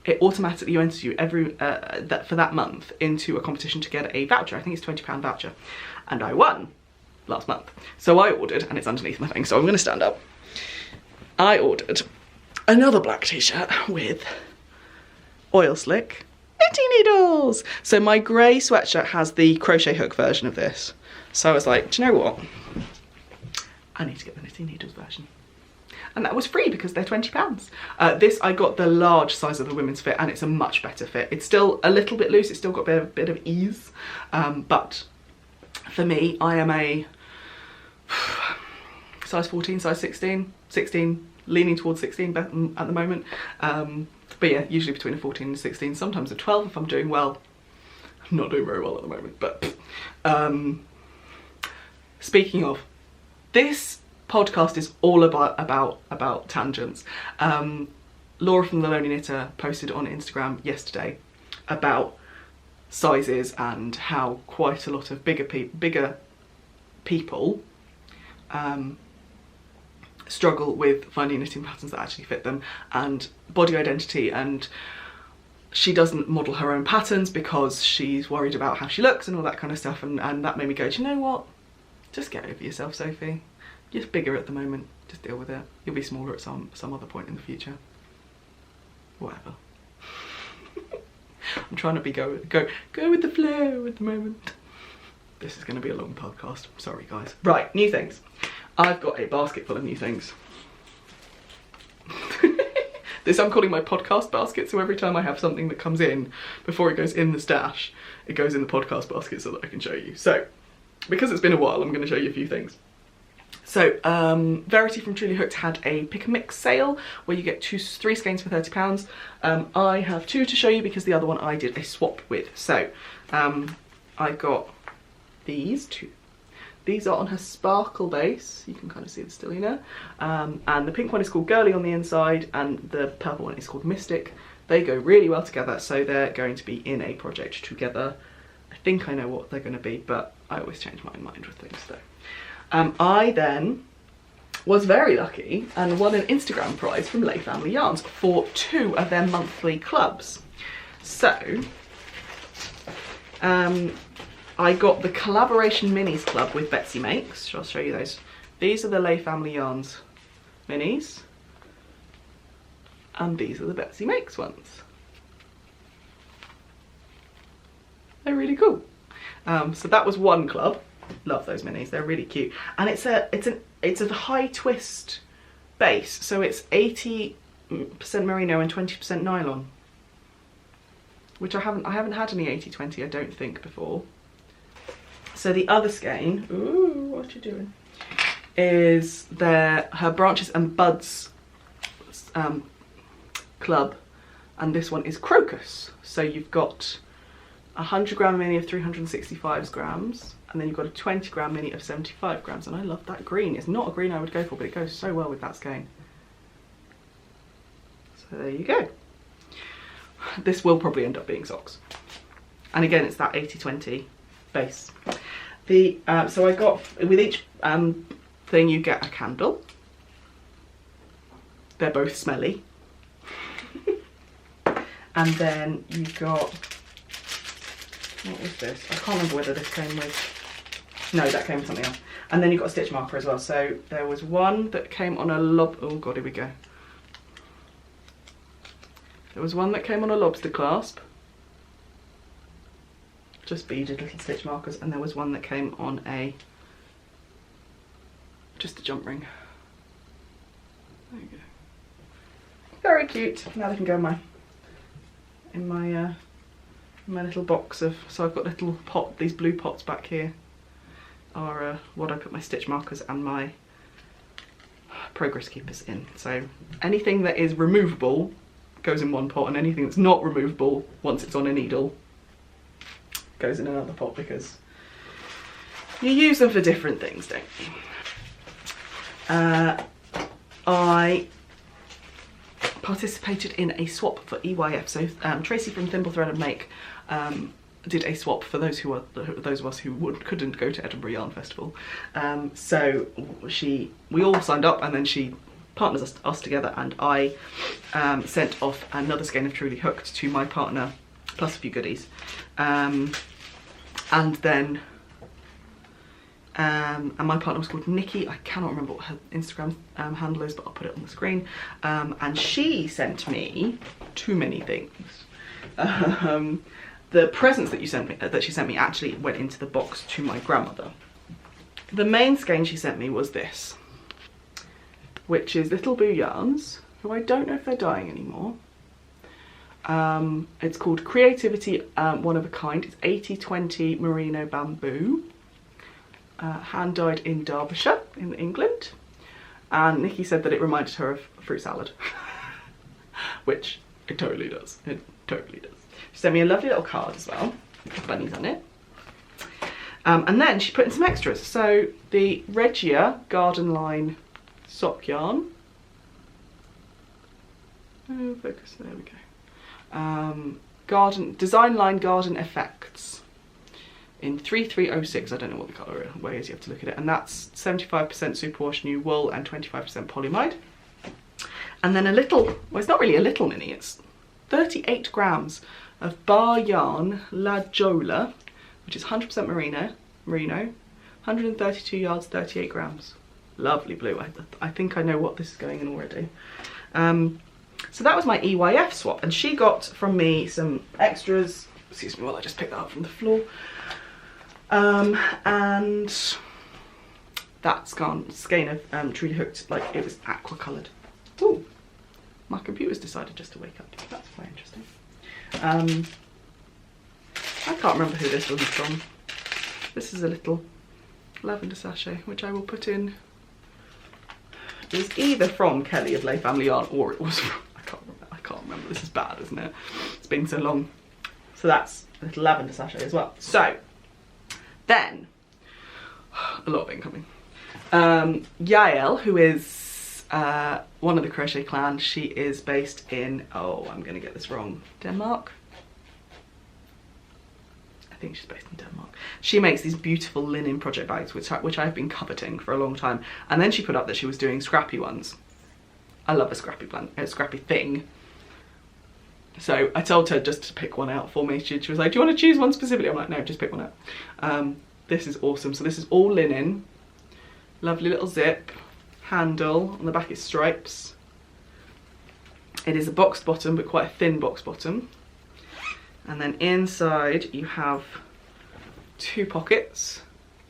it automatically enters you for that month into a competition to get a voucher. I think it's a £20 voucher, and I won last month. So I ordered, and it's underneath my thing, so I'm going to stand up. I ordered another black t-shirt with oil slick knitting needles. So my grey sweatshirt has the crochet hook version of this. So I was like, do you know what? I need to get the knitting needles version. And that was free because they're £20. This, I got the large size of the women's fit, and it's a much better fit. It's still a little bit loose, it's still got a bit of ease, but for me, I am a size 14, size 16, leaning towards 16 at the moment. But yeah, usually between a 14 and 16, sometimes a 12 if I'm doing well. I'm not doing very well at the moment, but speaking of This podcast is all about tangents. Laura from The Lonely Knitter posted on Instagram yesterday about sizes and how quite a lot of bigger people struggle with finding knitting patterns that actually fit them, and body identity, and she doesn't model her own patterns because she's worried about how she looks and all that kind of stuff, and that made me go, do you know what, just get over yourself, Sophie. You're bigger at the moment, just deal with it. You'll be smaller at some other point in the future. Whatever. I'm trying to be go with the flow at the moment. This is going to be a long podcast, sorry guys. Right, new things. I've got a basket full of new things. This I'm calling my podcast basket, so every time I have something that comes in before it goes in the stash, it goes in the podcast basket so that I can show you. So, because it's been a while, I'm going to show you a few things. So, Verity from Truly Hooked had a pick and mix sale where you get 3 skeins for £30. I have 2 to show you because the other one I did a swap with. So, I got these 2. These are on her sparkle base, you can kind of see the stellina, and the pink one is called Girly on the inside and the purple one is called Mystic. They go really well together, so they're going to be in a project together. I think I know what they're going to be, but I always change my mind with things though. I then was very lucky and won an Instagram prize from Lay Family Yarns for 2 of their monthly clubs. So, I got the Collaboration Minis Club with Betsy Makes. I'll show you those. These are the Lay Family Yarns minis. And these are the Betsy Makes ones. They're really cool. So that was one club. Love those minis, they're really cute. And it's a high twist base. So it's 80% merino and 20% nylon. Which I haven't had any 80-20, I don't think, before. So the other skein, ooh, what you doing? Is her Branches and Buds club, and this one is Crocus. So you've got a 100-gram mini of 365 grams, and then you've got a 20-gram mini of 75 grams. And I love that green. It's not a green I would go for, but it goes so well with that skein. So there you go. This will probably end up being socks. And again, it's that 80-20 base. So I got, with each thing you get a candle. They're both smelly. And then you got, what was this? I can't remember whether this came with, no, that came with something else. And then you got a stitch marker as well. So there was one that came on a oh god, here we go. There was one that came on a lobster clasp. Just beaded little stitch markers, and there was one that came on just a jump ring. There you go. Very cute. Now they can go in my little box of, so I've got little these blue pots back here are what I put my stitch markers and my progress keepers in. So anything that is removable goes in one pot, and anything that's not removable once it's on a needle goes in another pot, because you use them for different things, don't you? I participated in a swap for EYF. So Tracy from Thimble Thread and Make did a swap for those of us who couldn't go to Edinburgh Yarn Festival. So we all signed up, and then she partners us together, and I sent off another skein of Truly Hooked to my partner, plus a few goodies. And then and my partner was called Nikki. I cannot remember what her Instagram handle is, but I'll put it on the screen. And she sent me too many things. The presents that she sent me actually went into the box to my grandmother. The main skein she sent me was this, which is Little Boo Yarns, who I don't know if they're dying anymore. It's called Creativity One of a Kind. It's 80-20 merino bamboo, hand dyed in Derbyshire in England. And Nikki said that it reminded her of fruit salad, which it totally does. It totally does. She sent me a lovely little card as well with bunnies on it. And then she put in some extras. So the Regia Garden Line sock yarn. Oh, focus, there we go. Design Line Garden Effects in 3306. I don't know what the colour way is, you have to look at it. And that's 75% superwash new wool and 25% polyamide. And then a little, well, it's not really a little mini, it's 38 grams of bar yarn La Jola, which is 100% merino, 132 yards, 38 grams. Lovely blue. I think I know what this is going in already. So that was my EYF swap, and she got from me some extras. Excuse me while I just pick that up from the floor. And that's gone. Skein of Truly Hooked, like it was aqua coloured. Ooh, my computer's decided just to wake up. That's quite interesting. I can't remember who this one's from. This is a little lavender sachet, which I will put in. It was either from Kelly of Lay Family Yarn, or it was from, I can't remember. This is bad, isn't it? It's been so long. So that's a little lavender sachet as well. So then, a lot of incoming. Yael, who is one of the crochet clan, she is based in, oh, I'm gonna get this wrong, Denmark? I think she's based in Denmark. She makes these beautiful linen project bags, which I've been coveting for a long time. And then she put up that she was doing scrappy ones. I love a scrappy thing. So I told her just to pick one out for me. She was like, do you want to choose one specifically? I'm like, no, just pick one out. This is awesome. So this is all linen. Lovely little zip. Handle. On the back is stripes. It is a boxed bottom, but quite a thin boxed bottom. And then inside you have 2 pockets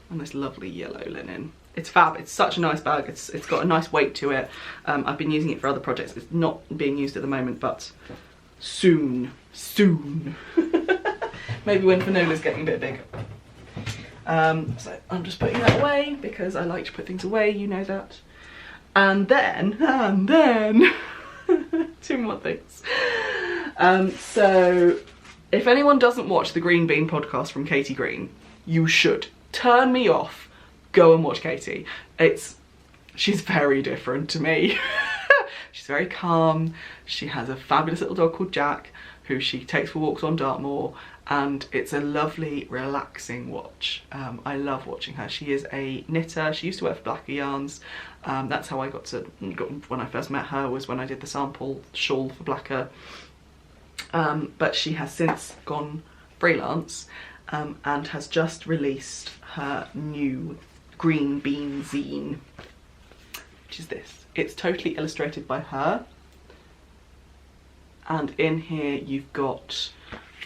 and this lovely yellow linen. It's fab. It's such a nice bag. It's got a nice weight to it. I've been using it for other projects. It's not being used at the moment, but soon. Maybe when Fanola's getting a bit bigger. So I'm just putting that away because I like to put things away, you know that. And then 2 more things. So if anyone doesn't watch the Green Bean podcast from Katie Green, you should. Turn me off, go and watch Katie. She's very different to me. She's very calm. She has a fabulous little dog called Jack, who she takes for walks on Dartmoor, and it's a lovely, relaxing watch. I love watching her. She is a knitter. She used to work for Blacker Yarns. That's how I got when I first met her, was when I did the sample shawl for Blacker. But she has since gone freelance and has just released her new Green Bean zine, which is this. It's totally illustrated by her, and in here you've got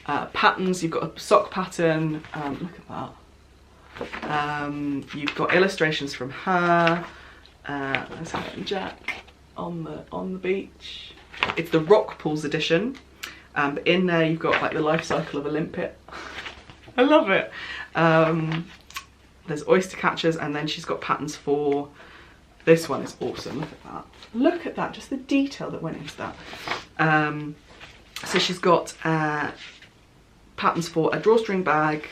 patterns. You've got a sock pattern, look at that. You've got illustrations from her. There's her and Jack on the beach. It's the Rock Pools edition. But in there you've got like the life cycle of a limpet. I love it. There's oyster catchers, and then she's got patterns for, this one is awesome, look at that. Look at that, just the detail that went into that. So she's got patterns for a drawstring bag,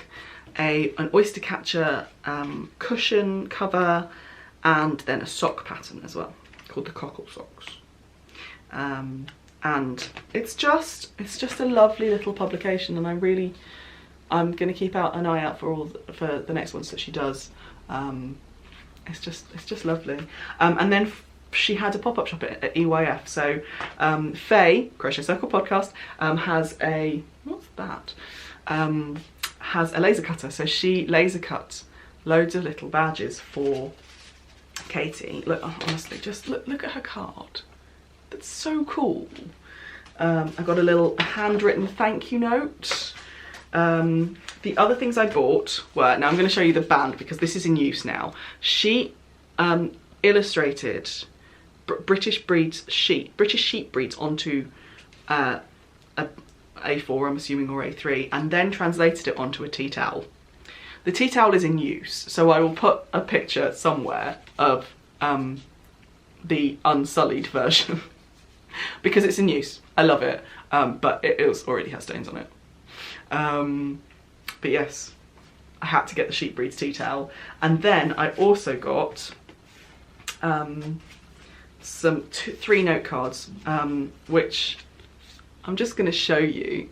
an oyster catcher cushion cover, and then a sock pattern as well, called the Cockle Socks. And it's just a lovely little publication, and I'm going to keep an eye out for the next ones that she does. It's just lovely. And then she had a pop-up shop at EYF. So Faye, Crochet Circle podcast, has a, what's that? Has a laser cutter. So she laser cut loads of little badges for Katie. Look, honestly, just look at her card. That's so cool. I got a little handwritten thank you note. The other things I bought were, now I'm going to show you the band because this is in use now. She illustrated British sheep breeds onto a A4, I'm assuming, or A3, and then translated it onto a tea towel. The tea towel is in use, so I will put a picture somewhere of the unsullied version because it's in use. I love it, but it already has stains on it. But yes, I had to get the sheep breeds tea towel. And then I also got three note cards, which I'm just going to show you.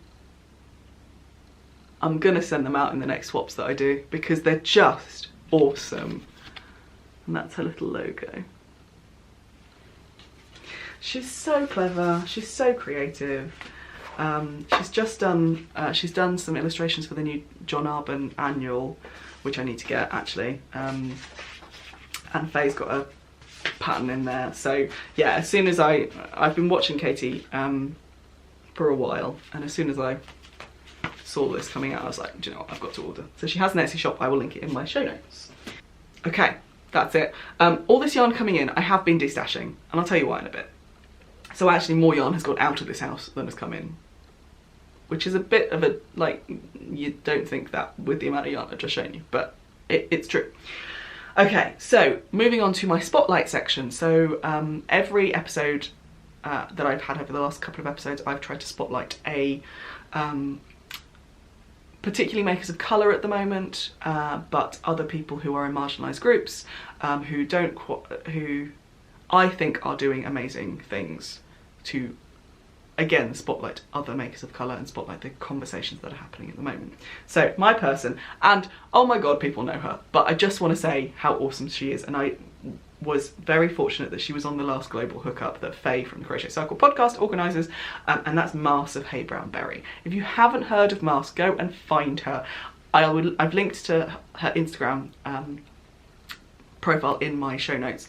I'm going to send them out in the next swaps that I do because they're just awesome. And that's her little logo. She's so clever, she's so creative. She's done some illustrations for the new John Arbon annual, which I need to get actually. And Faye's got a pattern in there. So yeah, as soon as I've been watching Katie for a while, and as soon as I saw this coming out, I was like, do you know what, I've got to order. So she has an Etsy shop, I will link it in my show notes. Okay, that's it. All this yarn coming in, I have been destashing, and I'll tell you why in a bit. So actually more yarn has gone out of this house than has come in, which is a bit of a, like, you don't think that with the amount of yarn I've just shown you, but it's true. Okay, so moving on to my spotlight section. So every episode that I've had over the last couple of episodes, I've tried to spotlight a particularly makers of colour at the moment, but other people who are in marginalised groups, who I think are doing amazing things to, again, spotlight other makers of colour and spotlight the conversations that are happening at the moment. So my person, and oh my god, people know her, but I just want to say how awesome she is, and I was very fortunate that she was on the last global hookup that Faye from the Crochet Circle podcast organises, and that's Mars of HeyBrownBerry. If you haven't heard of Mars, go and find her. I've linked to her Instagram profile in my show notes.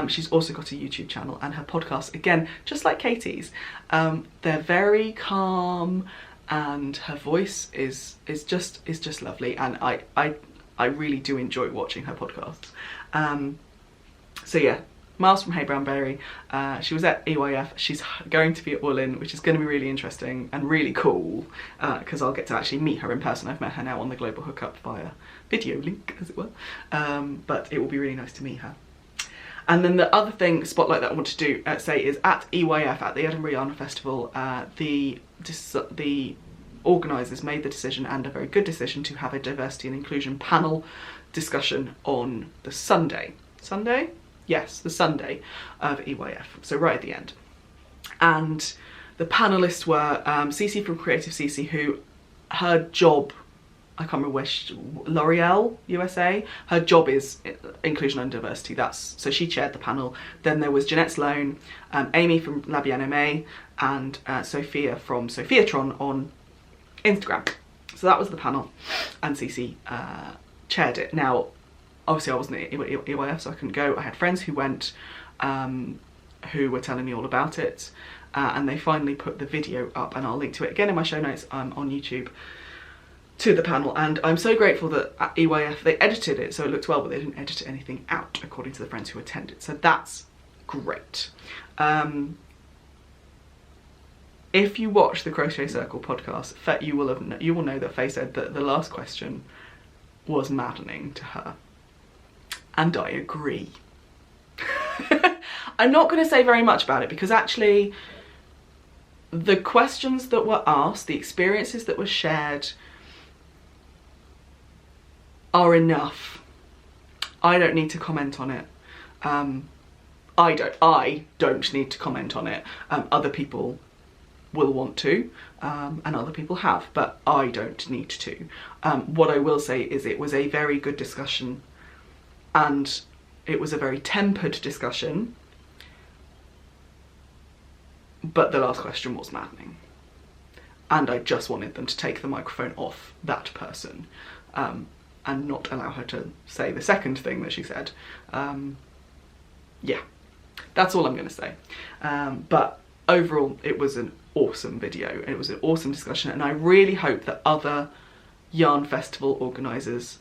She's also got a YouTube channel, and her podcast, again, just like Katie's, they're very calm, and her voice is just lovely, and I really do enjoy watching her podcasts. So yeah, Miles from HeyBrownBerry. She was at EYF. She's going to be at Woolin, which is going to be really interesting and really cool because I'll get to actually meet her in person. I've met her now on the Global Hookup via video link, as it were. But it will be really nice to meet her. And then the other thing, spotlight, that I want to do say is at EYF, at the Edinburgh Yarn Festival, the organisers made the decision, and a very good decision, to have a diversity and inclusion panel discussion on the Sunday. Sunday? Yes, the Sunday of EYF, so right at the end. And the panellists were Cece from Creative Cece, who, her job, I can't remember which, L'Oreal USA, her job is inclusion and diversity. So she chaired the panel. Then there was Jeanette Sloan, Amy from La Bien Aimée, and Sophia from sophiexuan on Instagram. So that was the panel, and Cece chaired it. Now, obviously I wasn't at EYF, so I couldn't go. I had friends who went, who were telling me all about it, and they finally put the video up, and I'll link to it again in my show notes on YouTube, to the panel. And I'm so grateful that at EYF they edited it so it looked well, but they didn't edit anything out, according to the friends who attended, so that's great. If you watch the Crochet Circle podcast, you will know that Faye said that the last question was maddening to her. And I agree. I'm not going to say very much about it, because actually the questions that were asked, the experiences that were shared, are enough. I don't need to comment on it. I don't need to comment on it. Other people will want to, and other people have, but I don't need to. What I will say is it was a very good discussion, and it was a very tempered discussion, but the last question was maddening, and I just wanted them to take the microphone off that person, and not allow her to say the second thing that she said. Yeah, that's all I'm going to say. But overall, it was an awesome video, and it was an awesome discussion, and I really hope that other yarn festival organisers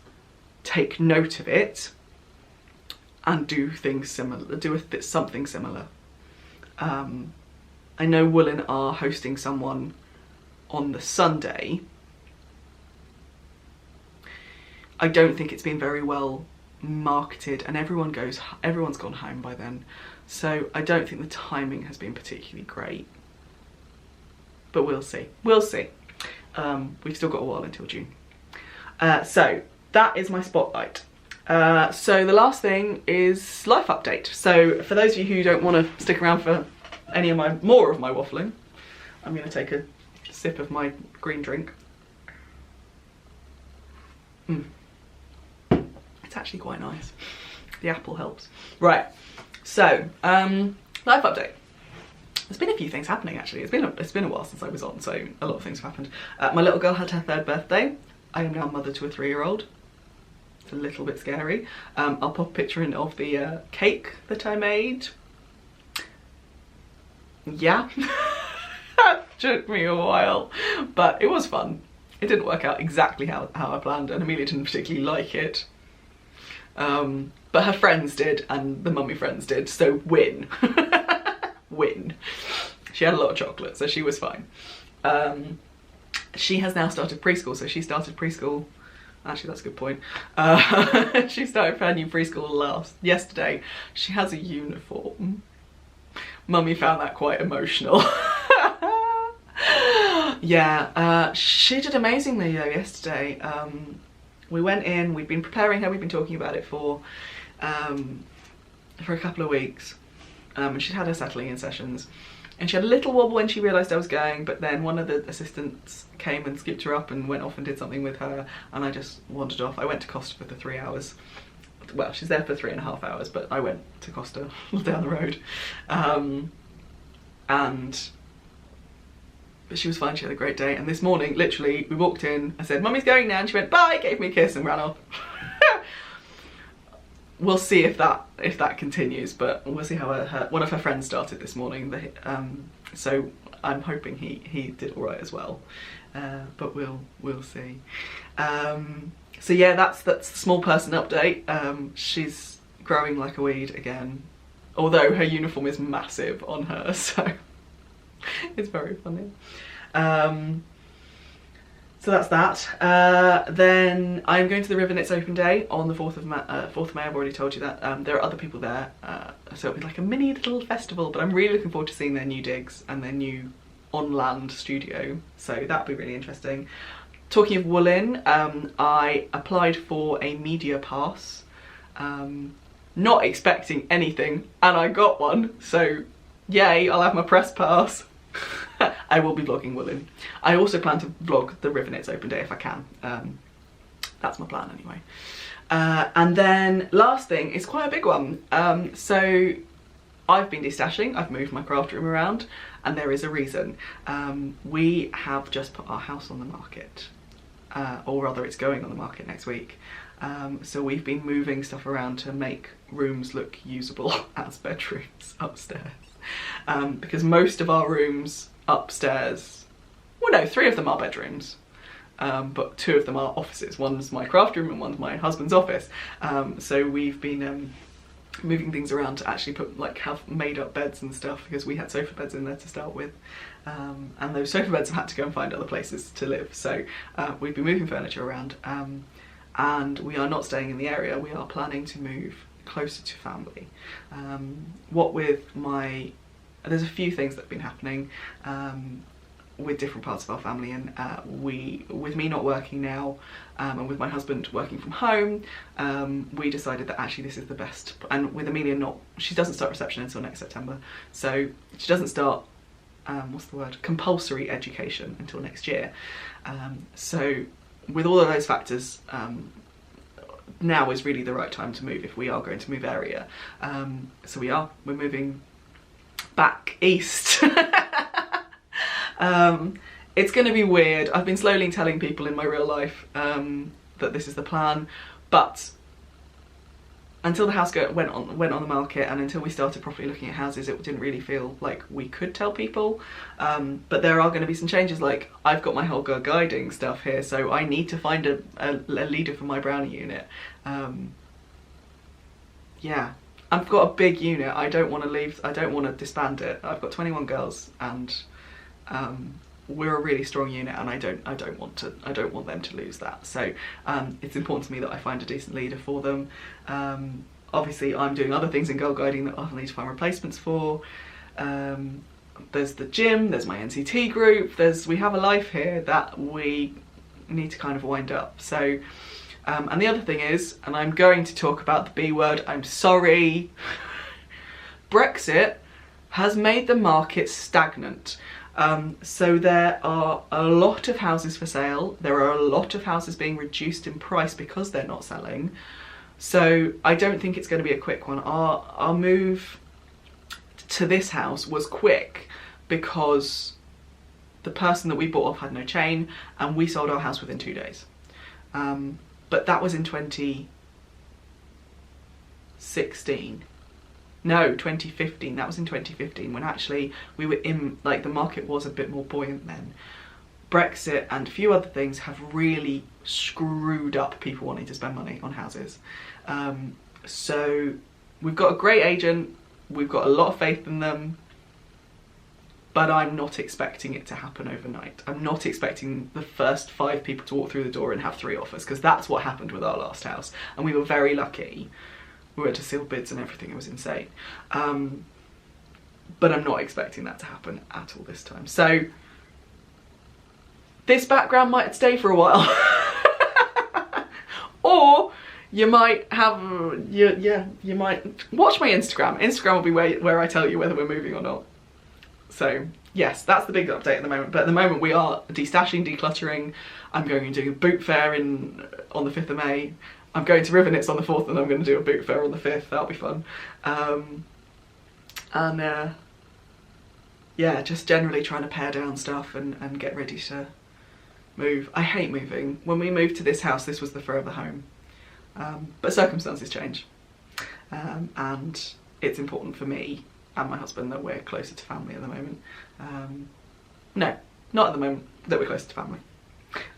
take note of it and do things similar, something similar. I know Woolin are hosting someone on the Sunday. I don't think it's been very well marketed, and everyone's gone home by then, so I don't think the timing has been particularly great. But we'll see. We'll see. We've still got a while until June. So that is my spotlight. So the last thing is life update. So for those of you who don't want to stick around for any of more of my waffling, I'm going to take a sip of my green drink. It's actually quite nice. The apple helps. Right, so life update. There's been a few things happening actually. It's been a while since I was on, so a lot of things have happened. My little girl had her 3rd birthday. I am now mother to a 3-year-old. It's a little bit scary. I'll pop a picture in of the cake that I made. Yeah, that took me a while, but it was fun. It didn't work out exactly how I planned, and Amelia didn't particularly like it. But her friends did, and the mummy friends did, so win. Win. She had a lot of chocolate, so she was fine. She has now started preschool, so she started preschool. Actually, that's a good point. She started her new preschool yesterday. She has a uniform. Mummy found that quite emotional. Yeah, she did amazingly though yesterday. We went in, we've been preparing her, we've been talking about it for a couple of weeks. And she'd had her settling in sessions. And she had a little wobble when she realised I was going, but then one of the assistants came and scooped her up and went off and did something with her, and I just wandered off. I went to Costa for the 3 hours. Well, she's there for 3.5 hours, but I went to Costa down the road. But she was fine, she had a great day. And this morning, literally, we walked in, I said, Mummy's going now, and she went, bye, gave me a kiss and ran off. We'll see if that continues, but we'll see how one of her friends started this morning. So I'm hoping he did all right as well, but we'll see. So yeah, that's the small person update. She's growing like a weed again, although her uniform is massive on her, so it's very funny. So that's that. Then I'm going to the River Knits Open Day on the 4th of May. I've already told you that. There are other people there, so it'll be like a mini little festival, but I'm really looking forward to seeing their new digs and their new on-land studio, so that'll be really interesting. Talking of woolen, I applied for a media pass, not expecting anything, and I got one, so yay, I'll have my press pass. I will be vlogging woolen. I also plan to vlog the River Knits Open Day if I can. That's my plan anyway. And then last thing is quite a big one. So I've been destashing, I've moved my craft room around, and there is a reason. We have just put our house on the market, or rather it's going on the market next week. So we've been moving stuff around to make rooms look usable as bedrooms upstairs. Because most of our rooms upstairs, well no, 3 of them are bedrooms, but 2 of them are offices. One's my craft room and one's my husband's office. So we've been moving things around to actually have made up beds and stuff, because we had sofa beds in there to start with, and those sofa beds have had to go and find other places to live. So we've been moving furniture around, and we are not staying in the area. We are planning to move closer to family. What with there's a few things that have been happening with different parts of our family, and with me not working now, and with my husband working from home, we decided that actually this is the best. And with Amelia she doesn't start reception until next September, so she doesn't start compulsory education until next year. So with all of those factors, now is really the right time to move if we are going to move area. So we're moving back east. It's going to be weird. I've been slowly telling people in my real life that this is the plan, but until the house went on the market, and until we started properly looking at houses, it didn't really feel like we could tell people. But there are going to be some changes. Like, I've got my whole girl guiding stuff here, so I need to find a leader for my brownie unit. Yeah, I've got a big unit. I don't want to disband it. I've got 21 girls, and we're a really strong unit, and I don't want them to lose that. So it's important to me that I find a decent leader for them. Obviously I'm doing other things in girl guiding that I'll need to find replacements for. There's the gym, there's my NCT group, we have a life here that we need to kind of wind up. So And the other thing is, and I'm going to talk about the B word, I'm sorry, Brexit has made the market stagnant. So there are a lot of houses for sale. There are a lot of houses being reduced in price because they're not selling. So I don't think it's going to be a quick one. Our move to this house was quick because the person that we bought off had no chain, and we sold our house within 2 days. But that was in 2016. No, 2015. That was in 2015 when actually we were in, like, the market was a bit more buoyant then. Brexit and a few other things have really screwed up people wanting to spend money on houses. So we've got a great agent, we've got a lot of faith in them, but I'm not expecting it to happen overnight. I'm not expecting the first 5 people to walk through the door and have 3 offers, because that's what happened with our last house, and we were very lucky. We went to sealed bids and everything, it was insane. But I'm not expecting that to happen at all this time. So this background might stay for a while. Or you might have, you might watch my Instagram. Instagram will be where I tell you whether we're moving or not. So yes, that's the big update at the moment. But at the moment we are destashing, decluttering. I'm going and doing a boot fair on the 5th of May. I'm going to Rivennits on the 4th, and I'm going to do a boot fair on the 5th. That'll be fun. Yeah, just generally trying to pare down stuff and get ready to move. I hate moving. When we moved to this house, this was the forever home. But circumstances change. And it's important for me and my husband that we're closer to family at the moment. No, not at the moment, that we're closer to family.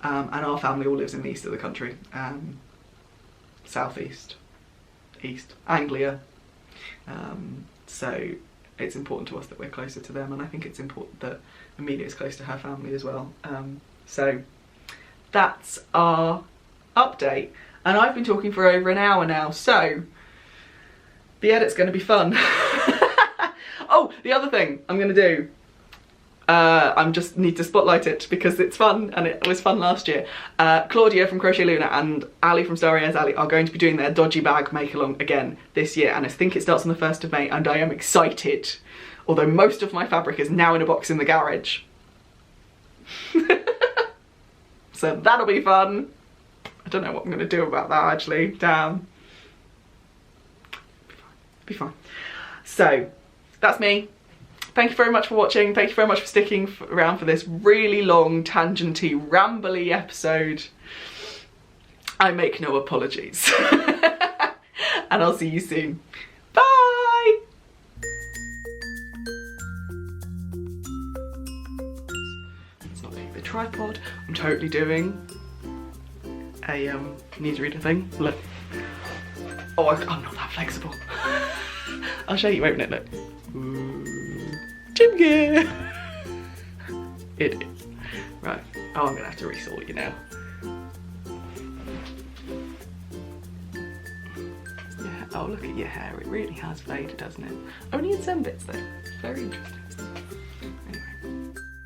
And our family all lives in the east of the country. Southeast, east, Anglia. So it's important to us that we're closer to them, and I think it's important that Amelia is close to her family as well. So that's our update, and I've been talking for over an hour now, so the edit's going to be fun. Oh, the other thing I'm going to do, I just need to spotlight it because it's fun, and it was fun last year. Claudia from Crochet Luna and Ali from Starry Eyes Ali are going to be doing their dodgy bag make along again this year, and I think it starts on the 1st of May, and I am excited. Although most of my fabric is now in a box in the garage. So that'll be fun. I don't know what I'm going to do about that actually, damn. Be fine. So that's me. Thank you very much for watching. Thank you very much for sticking around for this really long, tangenty, rambly episode. I make no apologies. And I'll see you soon. Bye! It's not the tripod. I'm totally doing a newsreader thing. Look. Oh, I'm not that flexible. I'll show you, won't it? Look. Gym gear! It is. Right. Oh, I'm gonna have to resort you now. Yeah. Oh, look at your hair. It really has faded, hasn't it? Only in some bits though. Very interesting.